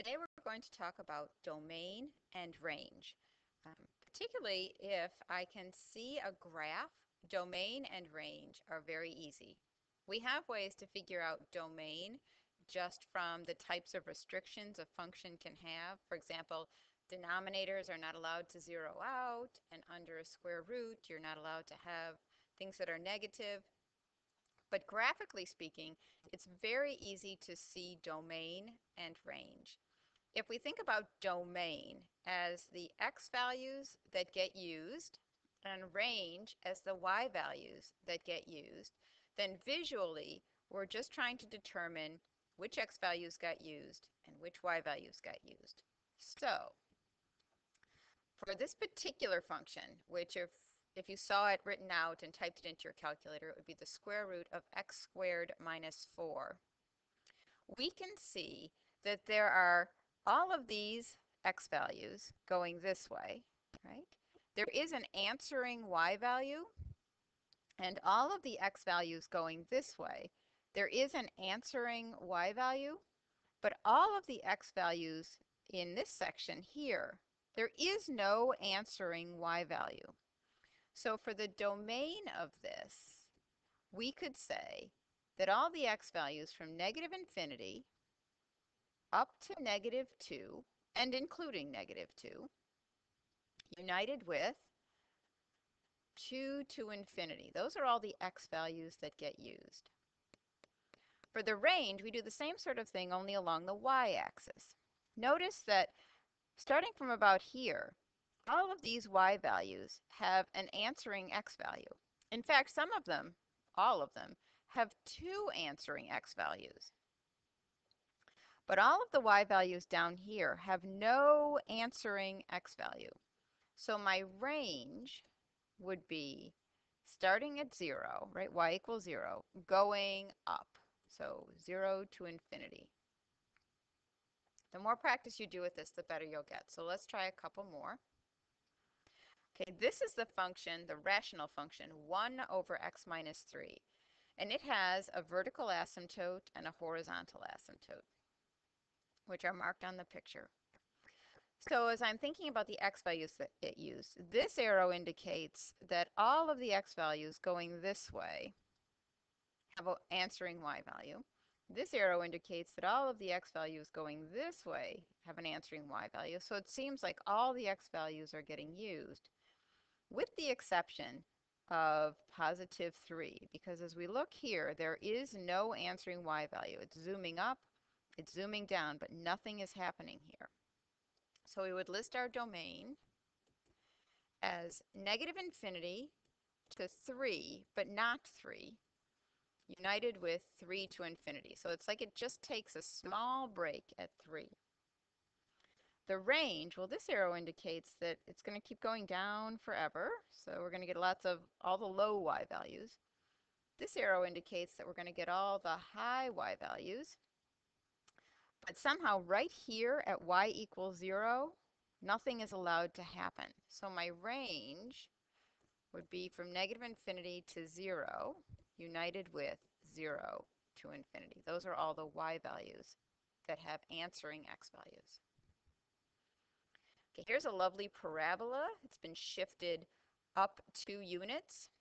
Today we're going to talk about domain and range. Particularly if I can see a graph, domain and range are very easy. We have ways to figure out domain just from the types of restrictions a function can have. For example, denominators are not allowed to zero out, and under a square root, you're not allowed to have things that are negative. But graphically speaking, it's very easy to see domain and range. If we think about domain as the x values that get used and range as the y values that get used, then visually we're just trying to determine which x values got used and which y values got used. So for this particular function, which if you saw it written out and typed it into your calculator, it would be the square root of x squared minus 4. We can see that there are all of these x values going this way, right? There is an answering y value, and all of the x values going this way. There is an answering y value, but all of the x values in this section here, there is no answering y value. So for the domain of this, we could say that all the x values from negative infinity up to -2 and including -2, united with 2 to infinity. Those are all the x values that get used. For the range, we do the same sort of thing, only along the y-axis. Notice that starting from about here, all of these y values have an answering x value. In fact, some of them, all of them, have 2 answering x values. But all of the y values down here have no answering x value. So my range would be starting at 0, right, y equals 0, going up. So 0 to infinity. The more practice you do with this, the better you'll get. So let's try a couple more. Okay, this is the function, the rational function, 1 over x minus 3. And it has a vertical asymptote and a horizontal asymptote, which are marked on the picture. So as I'm thinking about the x values that it used, this arrow indicates that all of the x values going this way have an answering y value. This arrow indicates that all of the x values going this way have an answering y value. So it seems like all the x values are getting used, with the exception of +3, because as we look here, there is no answering y value. It's zooming up, it's zooming down, but nothing is happening here. So we would list our domain as negative infinity to 3, but not 3, united with 3 to infinity. So it's like it just takes a small break at 3. The range, well, this arrow indicates that it's going to keep going down forever. So we're going to get lots of all the low y values. This arrow indicates that we're going to get all the high y values. But somehow right here at y equals 0, nothing is allowed to happen. So my range would be from negative infinity to 0, united with 0 to infinity. Those are all the y values that have answering x values. Okay, here's a lovely parabola. It's been shifted up 2 units.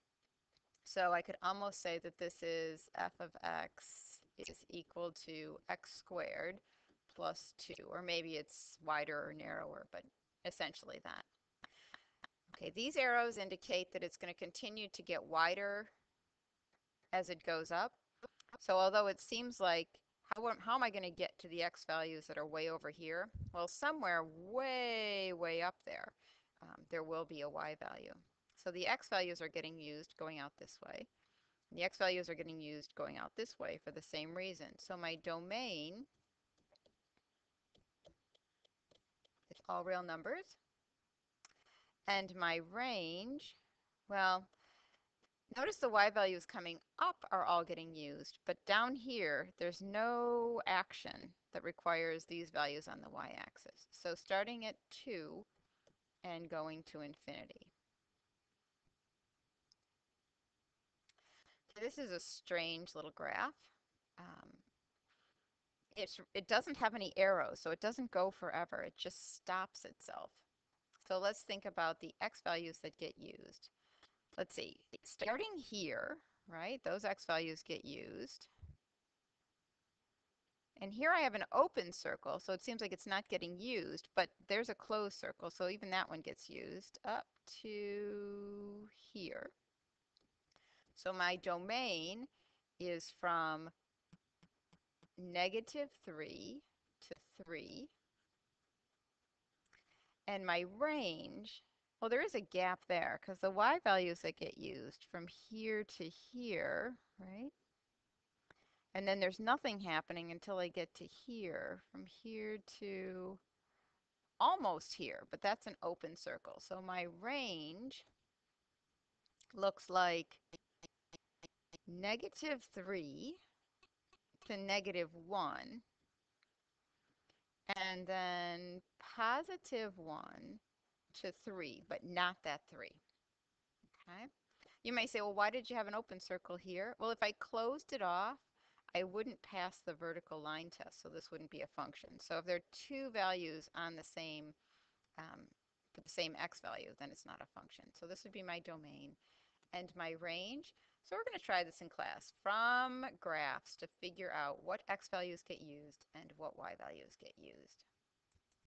So I could almost say that this is f of x is equal to x squared plus 2, or maybe it's wider or narrower, but essentially that. Okay, these arrows indicate that it's going to continue to get wider as it goes up. So although it seems like, how am I going to get to the x values that are way over here? Well, somewhere way, way up there, there will be a y value. So the x values are getting used going out this way. The x values are getting used going out this way for the same reason. So my domain is all real numbers. And my range, well, notice the y values coming up are all getting used, but down here, there's no action that requires these values on the y-axis. So starting at 2 and going to infinity. This is a strange little graph. Um, it doesn't have any arrows, so it doesn't go forever. It just stops itself. So let's think about the x values that get used. Let's see, starting here, right? Those x values get used. And here I have an open circle, so it seems like it's not getting used, but there's a closed circle, so even that one gets used up to here. So my domain is from -3 to 3. And my range, well, there is a gap there because the y values that get used from here to here, right? And then there's nothing happening until I get to here, from here to almost here, but that's an open circle. So my range looks like -3 to -1, and then +1 to 3, but not that 3. Okay. You may say, well, why did you have an open circle here? Well, if I closed it off, I wouldn't pass the vertical line test, so this wouldn't be a function. So if there are two values on the same, for the same x value, then it's not a function. So this would be my domain and my range. So we're going to try this in class from graphs to figure out what x values get used and what y values get used.